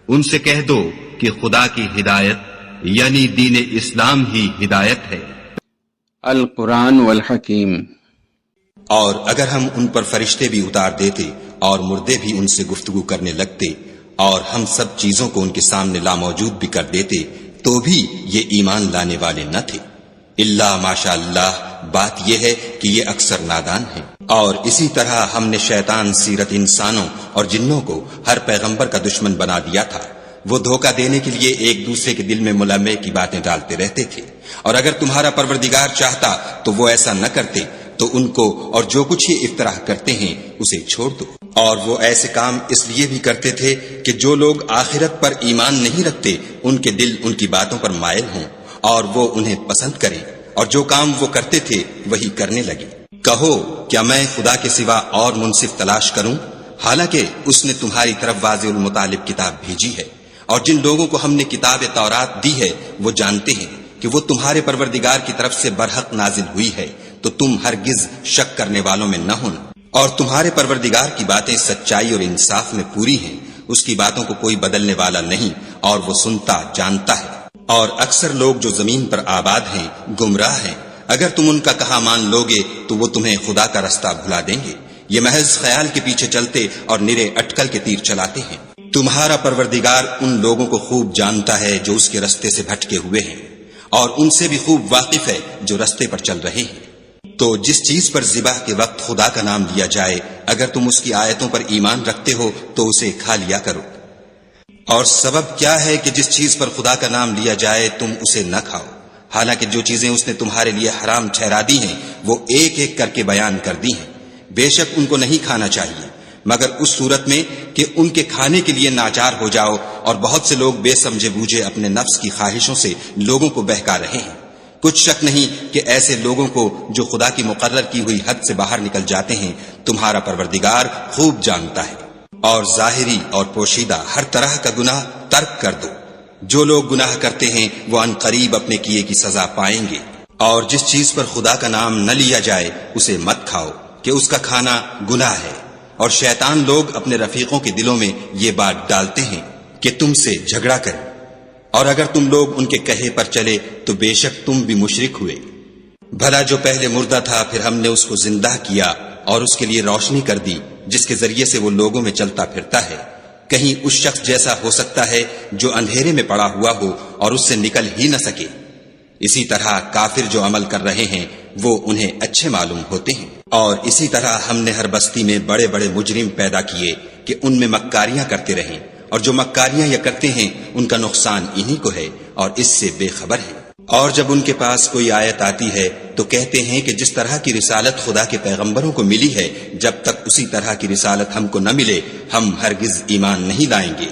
ان سے کہہ دو کہ خدا کی ہدایت یعنی دین اسلام ہی ہدایت ہے۔ القرآن والحکیم۔ اور اگر ہم ان پر فرشتے بھی اتار دیتے اور مردے بھی ان سے گفتگو کرنے لگتے اور ہم سب چیزوں کو ان کے سامنے لاموجود بھی کر دیتے تو بھی یہ ایمان لانے والے نہ تھے، الا ماشاء اللہ۔ بات یہ ہے کہ یہ اکثر نادان ہیں۔ اور اسی طرح ہم نے شیطان سیرت انسانوں اور جنوں کو ہر پیغمبر کا دشمن بنا دیا تھا۔ وہ دھوکہ دینے کے لیے ایک دوسرے کے دل میں ملمے کی باتیں ڈالتے رہتے تھے، اور اگر تمہارا پروردگار چاہتا تو وہ ایسا نہ کرتے، تو ان کو اور جو کچھ یہ افطراح کرتے ہیں اسے چھوڑ دو۔ اور وہ ایسے کام اس لیے بھی کرتے تھے کہ جو لوگ آخرت پر ایمان نہیں رکھتے ان کے دل ان کی باتوں پر مائل ہوں اور وہ انہیں پسند کریں، اور جو کام وہ کرتے تھے وہی کرنے لگے۔ کہو کیا میں خدا کے سوا اور منصف تلاش کروں، حالانکہ اس نے تمہاری طرف واضح المطالب کتاب بھیجی ہے، اور جن لوگوں کو ہم نے کتاب تورات دی ہے وہ جانتے ہیں کہ وہ تمہارے پروردگار کی طرف سے برحق نازل ہوئی ہے، تو تم ہرگز شک کرنے والوں میں نہ ہونا۔ اور تمہارے پروردگار کی باتیں سچائی اور انصاف میں پوری ہیں، اس کی باتوں کو کوئی بدلنے والا نہیں، اور وہ سنتا جانتا ہے۔ اور اکثر لوگ جو زمین پر آباد ہیں گمراہ ہیں، اگر تم ان کا کہا مان لوگے تو وہ تمہیں خدا کا رستہ بھلا دیں گے۔ یہ محض خیال کے پیچھے چلتے اور نرے اٹکل کے تیر چلاتے ہیں۔ تمہارا پروردگار ان لوگوں کو خوب جانتا ہے جو اس کے رستے سے بھٹکے ہوئے ہیں، اور ان سے بھی خوب واقف ہے جو رستے پر چل رہے ہیں۔ تو جس چیز پر ذبح کے وقت خدا کا نام لیا جائے، اگر تم اس کی آیتوں پر ایمان رکھتے ہو تو اسے کھا لیا کرو۔ اور سبب کیا ہے کہ جس چیز پر خدا کا نام لیا جائے تم اسے نہ کھاؤ، حالانکہ جو چیزیں اس نے تمہارے لیے حرام ٹھہرا دی ہیں وہ ایک ایک کر کے بیان کر دی ہیں۔ بے شک ان کو نہیں کھانا چاہیے مگر اس صورت میں کہ ان کے کھانے کے لیے ناچار ہو جاؤ، اور بہت سے لوگ بے سمجھے بوجھے اپنے نفس کی خواہشوں سے لوگوں کو بہکا رہے ہیں۔ کچھ شک نہیں کہ ایسے لوگوں کو جو خدا کی مقرر کی ہوئی حد سے باہر نکل جاتے ہیں تمہارا پروردگار خوب جانتا ہے۔ اور ظاہری اور پوشیدہ ہر طرح کا گناہ ترک کر دو۔ جو لوگ گناہ کرتے ہیں وہ ان قریب اپنے کیے کی سزا پائیں گے۔ اور جس چیز پر خدا کا نام نہ لیا جائے اسے مت کھاؤ کہ اس کا کھانا گناہ ہے، اور شیطان لوگ اپنے رفیقوں کے دلوں میں یہ بات ڈالتے ہیں کہ تم سے جھگڑا کریں، اور اگر تم لوگ ان کے کہے پر چلے تو بے شک تم بھی مشرک ہوئے۔ بھلا جو پہلے مردہ تھا پھر ہم نے اس کو زندہ کیا اور اس کے لیے روشنی کر دی جس کے ذریعے سے وہ لوگوں میں چلتا پھرتا ہے، کہیں اس شخص جیسا ہو سکتا ہے جو اندھیرے میں پڑا ہوا ہو اور اس سے نکل ہی نہ سکے۔ اسی طرح کافر جو عمل کر رہے ہیں وہ انہیں اچھے معلوم ہوتے ہیں۔ اور اسی طرح ہم نے ہر بستی میں بڑے بڑے مجرم پیدا کیے کہ ان میں مکاریاں کرتے رہیں، اور جو مکاریاں یہ کرتے ہیں ان کا نقصان انہی کو ہے اور اس سے بے خبر ہے۔ اور جب ان کے پاس کوئی آیت آتی ہے تو کہتے ہیں کہ جس طرح کی رسالت خدا کے پیغمبروں کو ملی ہے جب تک اسی طرح کی رسالت ہم کو نہ ملے ہم ہرگز ایمان نہیں لائیں گے۔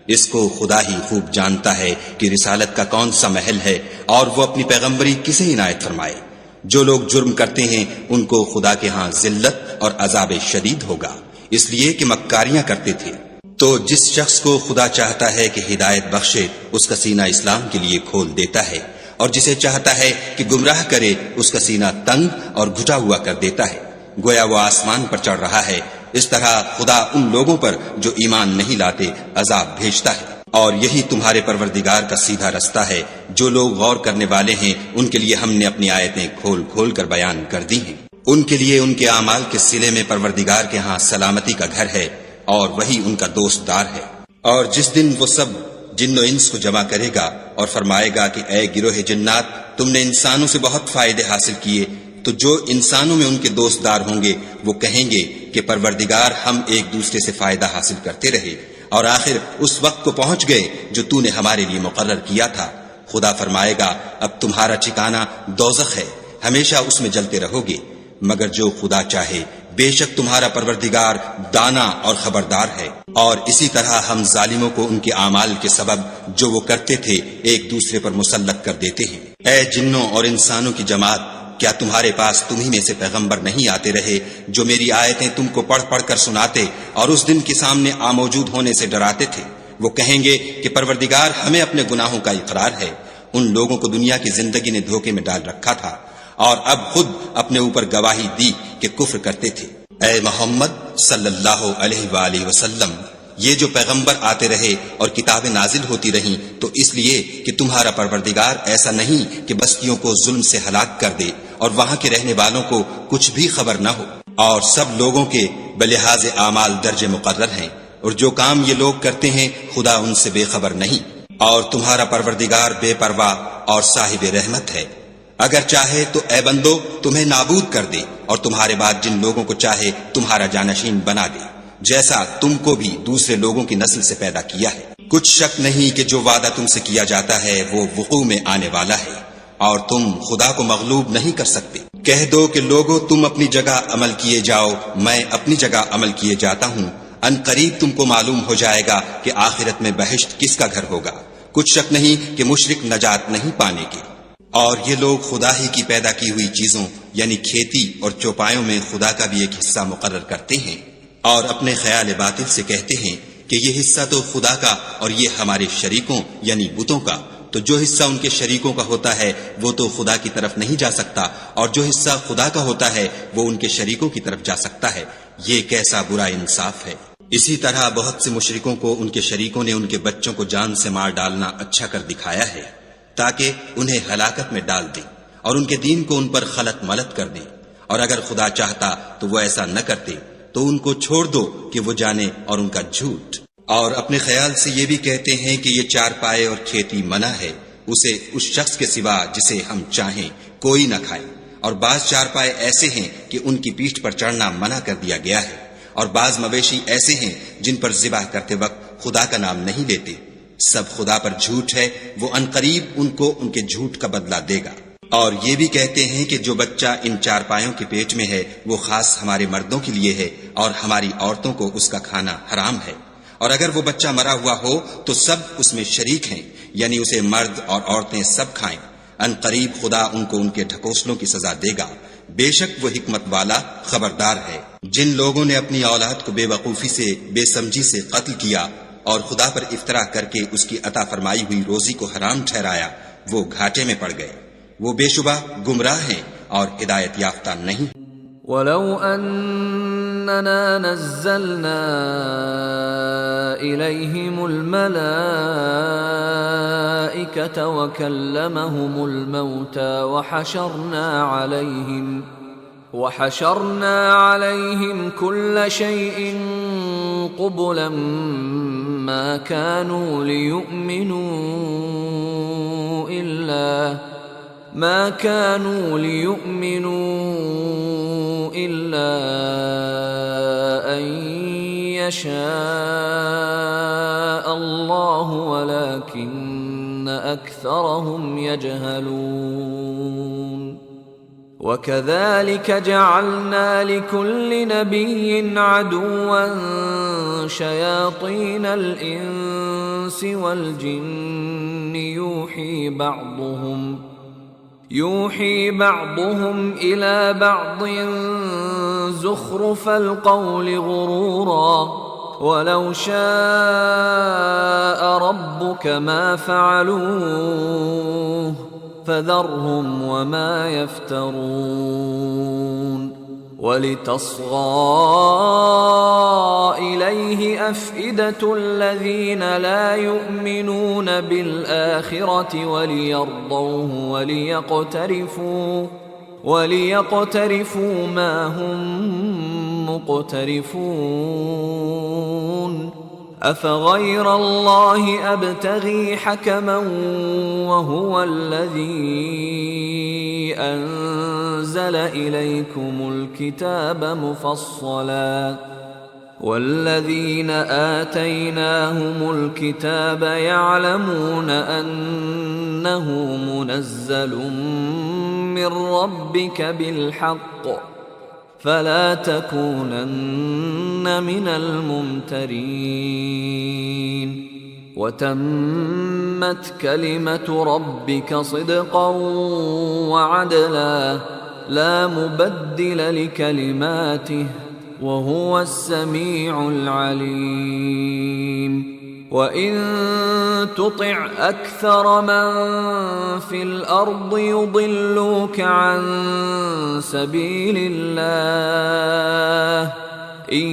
اس کو خدا ہی خوب جانتا ہے کہ رسالت کا کون سا محل ہے اور وہ اپنی پیغمبری کسے عنایت فرمائے۔ جو لوگ جرم کرتے ہیں ان کو خدا کے ہاں ذلت اور عذاب شدید ہوگا، اس لیے کہ مکاریاں کرتے تھے۔ تو جس شخص کو خدا چاہتا ہے کہ ہدایت بخشے اس کا سینہ اسلام کے لیے کھول دیتا ہے، اور جسے چاہتا ہے کہ گمراہ کرے اس کا سینہ تنگ اور گھٹا ہوا کر دیتا ہے، گویا وہ آسمان پر چڑھ رہا ہے۔ اس طرح خدا ان لوگوں پر جو ایمان نہیں لاتے عذاب بھیجتا ہے۔ اور یہی تمہارے پروردگار کا سیدھا رستہ ہے۔ جو لوگ غور کرنے والے ہیں ان کے لیے ہم نے اپنی آیتیں کھول کھول کر بیان کر دی ہیں۔ ان کے لیے ان کے اعمال کے صلے میں پروردگار کے ہاں سلامتی کا گھر ہے، اور وہی ان کا دوست دار ہے۔ اور جس دن وہ سب جن و انس کو جمع کرے گا اور فرمائے گا کہ اے گروہ جنات، تم نے انسانوں سے بہت فائدے حاصل کیے، تو جو انسانوں میں ان کے دوست دار ہوں گے وہ کہیں گے کہ پروردگار ہم ایک دوسرے سے فائدہ حاصل کرتے رہے، اور آخر اس وقت کو پہنچ گئے جو تو نے ہمارے لیے مقرر کیا تھا۔ خدا فرمائے گا اب تمہارا ٹھکانہ دوزخ ہے، ہمیشہ اس میں جلتے رہو گے، مگر جو خدا چاہے، بے شک تمہارا پروردگار دانا اور خبردار ہے۔ اور اسی طرح ہم ظالموں کو ان کے اعمال کے سبب جو وہ کرتے تھے ایک دوسرے پر مسلط کر دیتے ہیں۔ اے جنوں اور انسانوں کی جماعت، کیا تمہارے پاس تمہیں میں سے پیغمبر نہیں آتے رہے جو میری آیتیں تم کو پڑھ پڑھ کر سناتے اور اس دن کے سامنے موجود ہونے سے ڈراتے تھے؟ وہ کہیں گے کہ پروردگار ہمیں اپنے گناہوں کا اقرار ہے، ان لوگوں کو دنیا کی زندگی نے دھوکے میں ڈال رکھا تھا اور اب خود اپنے اوپر گواہی دی کہ کفر کرتے تھے۔ اے محمد صلی اللہ علیہ وآلہ وسلم، یہ جو پیغمبر آتے رہے اور کتابیں نازل ہوتی رہیں تو اس لیے کہ تمہارا پروردگار ایسا نہیں کہ بستیوں کو ظلم سے ہلاک کر دے اور وہاں کے رہنے والوں کو کچھ بھی خبر نہ ہو، اور سب لوگوں کے بلحاظ اعمال درجے مقرر ہیں، اور جو کام یہ لوگ کرتے ہیں خدا ان سے بے خبر نہیں، اور تمہارا پروردگار بے پرواہ اور صاحب رحمت ہے۔ اگر چاہے تو اے بندو تمہیں نابود کر دے، اور تمہارے بعد جن لوگوں کو چاہے تمہارا جانشین بنا دے، جیسا تم کو بھی دوسرے لوگوں کی نسل سے پیدا کیا ہے۔ کچھ شک نہیں کہ جو وعدہ تم سے کیا جاتا ہے وہ وقوع میں آنے والا ہے، اور تم خدا کو مغلوب نہیں کر سکتے۔ کہہ دو کہ لوگو تم اپنی جگہ عمل کیے جاؤ، میں اپنی جگہ عمل کیے جاتا ہوں، ان قریب تم کو معلوم ہو جائے گا کہ آخرت میں بہشت کس کا گھر ہوگا۔ کچھ شک نہیں کہ مشرک نجات نہیں پانے گے۔ اور یہ لوگ خدا ہی کی پیدا کی ہوئی چیزوں یعنی کھیتی اور چوپایوں میں خدا کا بھی ایک حصہ مقرر کرتے ہیں، اور اپنے خیال باطل سے کہتے ہیں کہ یہ حصہ تو خدا کا اور یہ ہمارے شریکوں یعنی بتوں کا، تو جو حصہ ان کے شریکوں کا ہوتا ہے وہ تو خدا کی طرف نہیں جا سکتا، اور جو حصہ خدا کا ہوتا ہے وہ ان کے شریکوں کی طرف جا سکتا ہے۔ یہ کیسا برا انصاف ہے۔ اسی طرح بہت سے مشرکوں کو ان کے شریکوں نے ان کے بچوں کو جان سے مار ڈالنا اچھا کر دکھایا ہے تاکہ انہیں ہلاکت میں ڈال دیں اور ان کے دین کو ان پر خلط ملط کر دیں، اور اگر خدا چاہتا تو وہ ایسا نہ کرتے، تو ان کو چھوڑ دو کہ وہ جانے اور ان کا جھوٹ۔ اور اپنے خیال سے یہ بھی کہتے ہیں کہ یہ چار پائے اور کھیتی منع ہے، اسے اس شخص کے سوا جسے ہم چاہیں کوئی نہ کھائے، اور بعض چار پائے ایسے ہیں کہ ان کی پیٹھ پر چڑھنا منع کر دیا گیا ہے، اور بعض مویشی ایسے ہیں جن پر ذبح کرتے وقت خدا کا نام نہیں لیتے۔ سب خدا پر جھوٹ ہے، وہ عنقریب ان کو ان کے جھوٹ کا بدلہ دے گا۔ اور یہ بھی کہتے ہیں کہ جو بچہ ان چار پایوں کے پیٹ میں ہے وہ خاص ہمارے مردوں کے لیے ہے، اور ہماری عورتوں کو اس کا کھانا حرام ہے، اور اگر وہ بچہ مرا ہوا ہو تو سب اس میں شریک ہیں، یعنی اسے مرد اور عورتیں سب کھائیں۔ عنقریب خدا ان کو ان کے ڈھکوسلوں کی سزا دے گا، بے شک وہ حکمت والا خبردار ہے۔ جن لوگوں نے اپنی اولاد کو بے وقوفی سے بے سمجھی سے قتل کیا اور خدا پر افطرا کر کے اس کی عطا فرمائی ہوئی روزی کو حرام ٹھہرایا، وہ گھاٹے میں پڑ گئے، وہ بے شبہ گمراہ ہیں اور ہدایت یافتہ نہیں۔ وَلَوْ أَنَّنَا نَزَّلْنَا إِلَيْهِمُ الْمَلَائِكَةَ وَكَلَّمَهُمُ الْمَوْتَى وَحَشَرْنَا عَلَيْهِمْ كُلَّ شَيْءٍ قُبُلًا ما كانوا ليؤمنوا إلا أن يشاء الله ولكن أكثرهم يجهلون وكذلك جعلنا لكل نبي عدوا شياطين الإنس والجن يوحي بعضهم إلى بعض زخرف القول غرورا ولو شاء ربك ما فعلوه فذرهم وما يفترون وَلِتَصْغَىٰ إِلَيْهِ أَفْئِدَةُ الَّذِينَ لَا يُؤْمِنُونَ بِالْآخِرَةِ وَلِيَرْضَوْهُ وَلِيَقْتَرِفُوا مَا هُم مُقْتَرِفُونَ أَفَغَيْرَ اللَّهِ أَبْتَغِي حَكَمًا وَهُوَ الَّذِي أَنزَلَ إِلَيْكُمُ الْكِتَابَ مُفَصَّلًا وَالَّذِينَ آتَيْنَاهُمُ الْكِتَابَ يَعْلَمُونَ أَنَّهُ مُنَزَّلٌ مِّن رَّبِّكَ بِالْحَقِّ فلا تكونن من الممترين وتمت كلمة ربك صدقا وعدلا لا مبدل لكلماته وهو السميع العليم وَإِن تُطِعْ أَكْثَرَ مَن فِي الْأَرْضِ يُضِلُّوكَ عَن سَبِيلِ اللَّهِ إن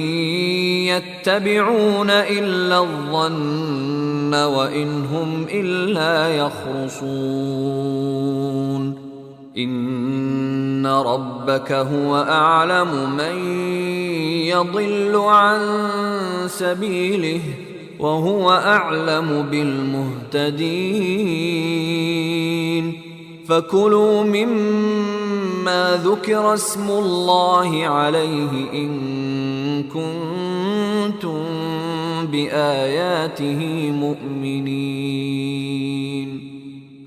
يتبعون إلا الظن وإن هم إلا يخرصون إن ربك هو أعلم من يضل عن سبيله وهو أعلم بالمهتدين فكلوا مما ذكر اسم الله عليه إن كنتم بآياته مؤمنين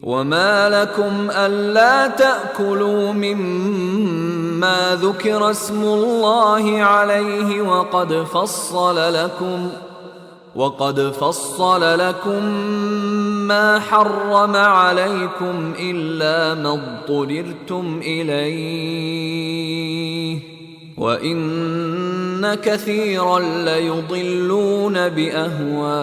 وما لكم ألا تأكلوا مما ذكر اسم الله عليه وقد فصل لكم ما حرم عليكم إلا ما اضطررتم إليه وإن كثيرا ليضلون بأهوائهم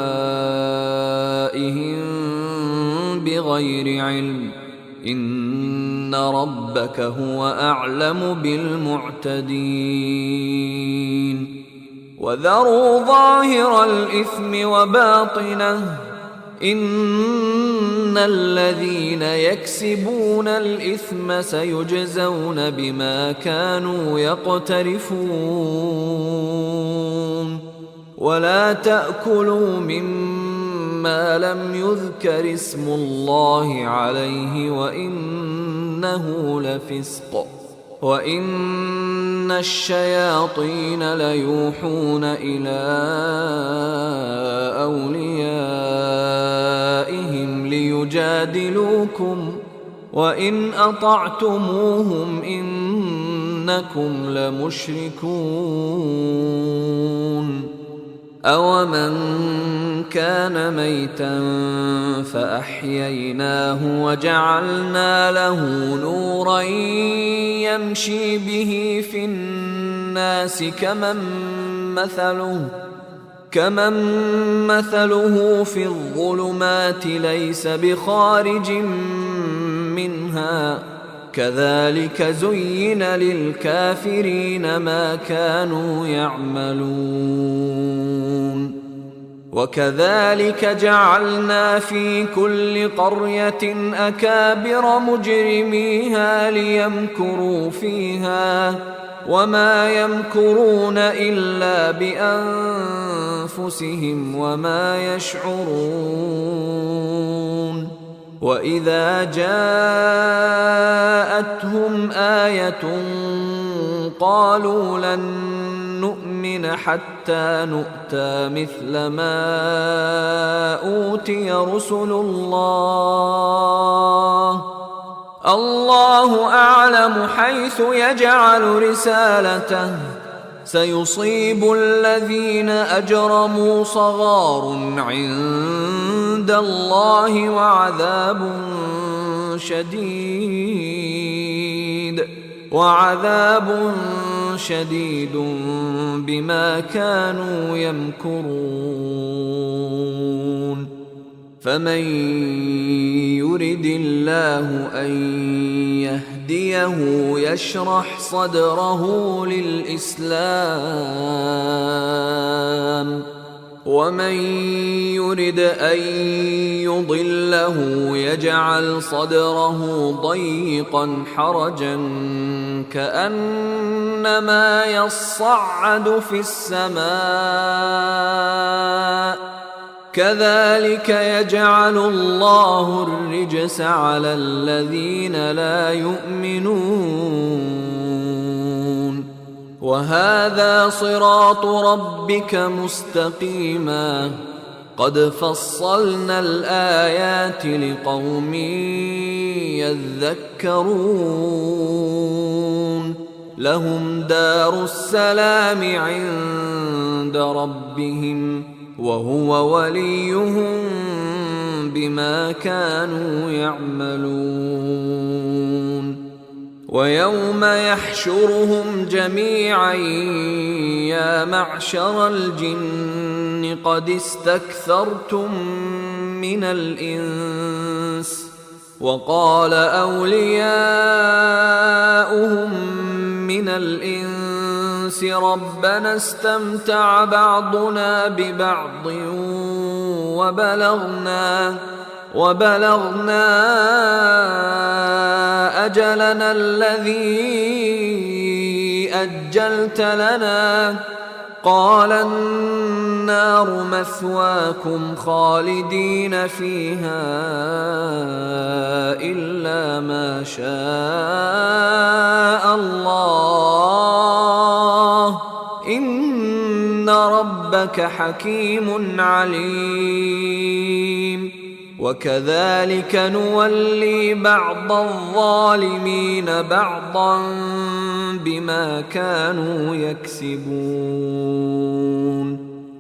بغير علم إن ربك هو أعلم بالمعتدين وذروا ظاهر الإثم وباطنه إن الذين يكسبون الإثم سيجزون بما كانوا يقترفون ولا تأكلوا مما لم يذكر اسم الله عليه وإنه لفسق وإن الشياطين ليوحون إلى أوليائهم ليجادلوكم وإن أطعتموهم إنكم لمشركون أومن كان ميتا فأحييناه وجعلنا له نورا يمشي به في الناس كمن مثله في الظلمات ليس بخارج منها كذلك زين للكافرين ما كانوا يعملون وكذلك جعلنا في كل قرية أكابر مجرميها ليمكروا فيها وما يمكرون إلا بأنفسهم وما يشعرون وإذا جاءتهم آية قالوا لن نؤمن حتى نؤتى مثل ما أوتي رسل الله أعلم حيث يجعل رسالته سيصيب الذين أجرموا صغار عند الله وعذاب شديد بما كانوا يمكرون فمن يرد الله أن يهديه يشرح صدره للإسلام ومن يرد أن يضله يجعل صدره ضيقا حرجا كأنما يصعد في السماء كذلك يجعل الله الرجس على الذين لا يؤمنون وهذا صراط ربك مستقيما قد فصلنا الآيات لقوم يذكرون لهم دار السلام عند ربهم وهو وليهم بما كانوا يعملون ويوم يحشرهم جميعا يا معشر الجن قد استكثرتم من الإنس وقال أولياؤهم من الإنس الإنس ربنا استمتع بعضنا ببعض وبلغنا أجلنا الذي أجلت لنا قال النار مثواكم خالدين فيها إلا ما شاء الله إن ربك حكيم عليم. وكذلك نولي بعض الظالمين بعضا بما كانوا يكسبون.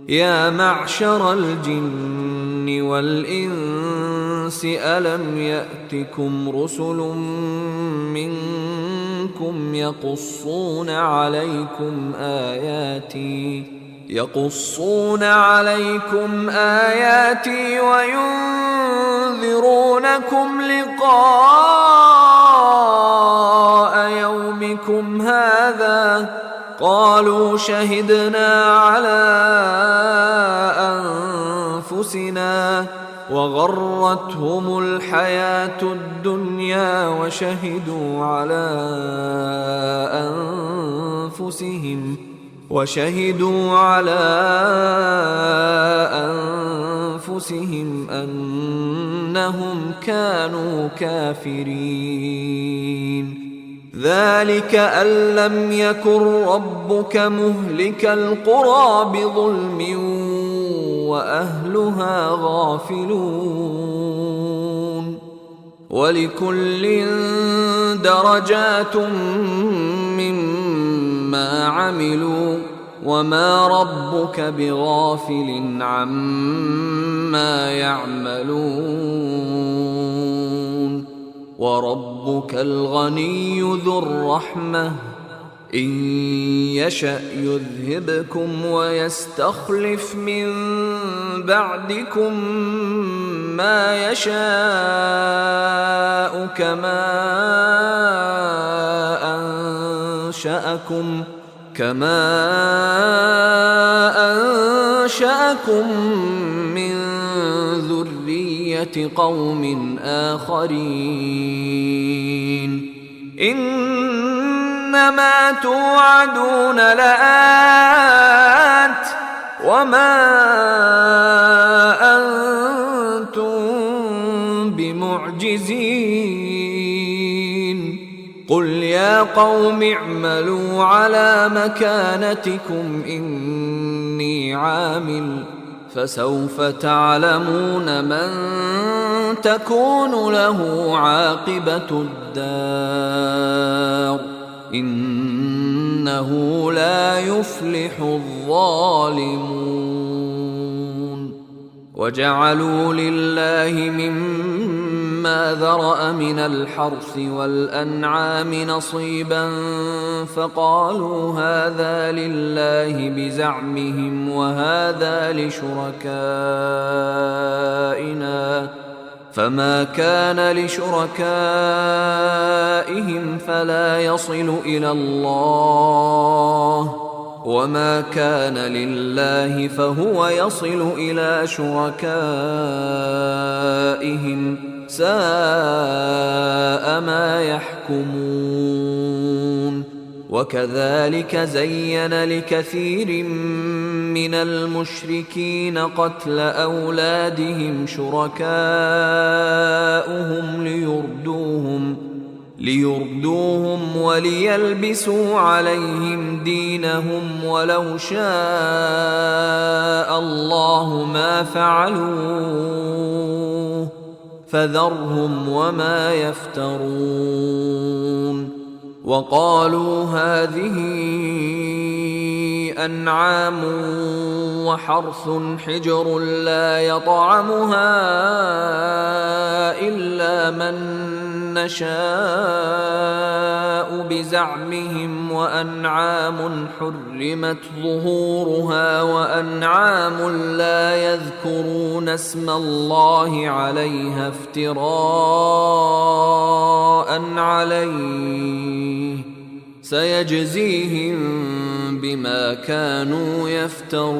يا معشر الجن والإنس ألم يأتكم رسل منكم يقصون عليكم آياتي وينذرونكم لقاء يومكم هذا قالوا شهدنا على أنفسنا وغرتهم الحياة الدنيا وشهدوا على أنفسهم أنهم كانوا كافرين. ذلك أن لم يكن ربك مهلك القرى بظلم وأهلها غافلون. ولكل درجات مما عملوا وما ربك بغافل عما يعملون. وربك الغني ذو الرحمة إن يشأ يذهبكم ويستخلف من بعدكم ما يشاء كما أنشأكم من ذرية قوم آخرين. إنما توعدون لآت وما أنتم بمعجزين. قل يا قوم اعملوا على مكانتكم إني عامل فسوف تعلمون من تكون له عاقبة الدار إنه لا يفلح الظالمون. وجعلوا لله مما ذرأ من الحرث والأنعام نصيبا فقالوا هذا لله بزعمهم وهذا لشركائنا فما كان لشركائهم فلا يصل إلى الله وما كان لله فهو يصل إلى شركائهم ساء ما يحكمون. وكذلك زين لكثير من المشركين قتل أولادهم شركاؤهم ليردوهم وليلبسوا عليهم دينهم ولو شاء الله ما فعلوه فذرهم وما يفترون. وقالوا هذه أنعام وحرث حجر لا يطعمها إلا من نشاء بزعمهم وأنعام حرمت ظهورها وأنعام لا يذكرون اسم الله عليها افتراء عليه سيجزيهم بما كانوا يفترون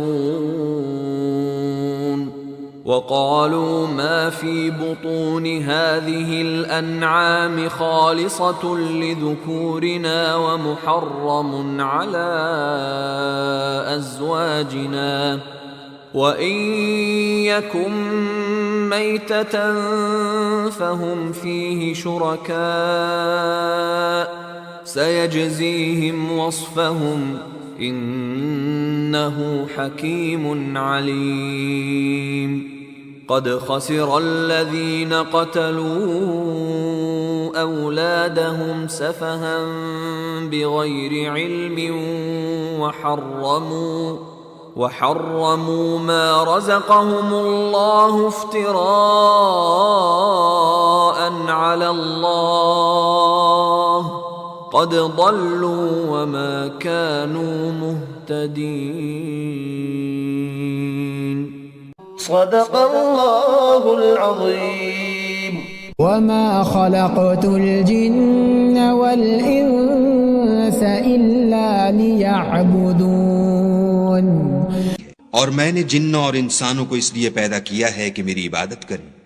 وقالوا ما في بطون هذه الأنعام خالصة لذكورنا ومحرم على أزواجنا وإن يكن ميتة فهم فيه شركاء سيجزيهم وصفهم إنه حكيم عليم قد خسر الذين قتلوا أولادهم سفها بغير علم وحرموا ما رزقهم الله افتراء على الله قد ضلوا وما كانوا مهتدين صدق الله العظيم. وما خلقت الجن والإنس إلا ليعبدون और मैंने जिन्न और इंसानों को इसलिए पैदा किया है कि मेरी इबादत करें।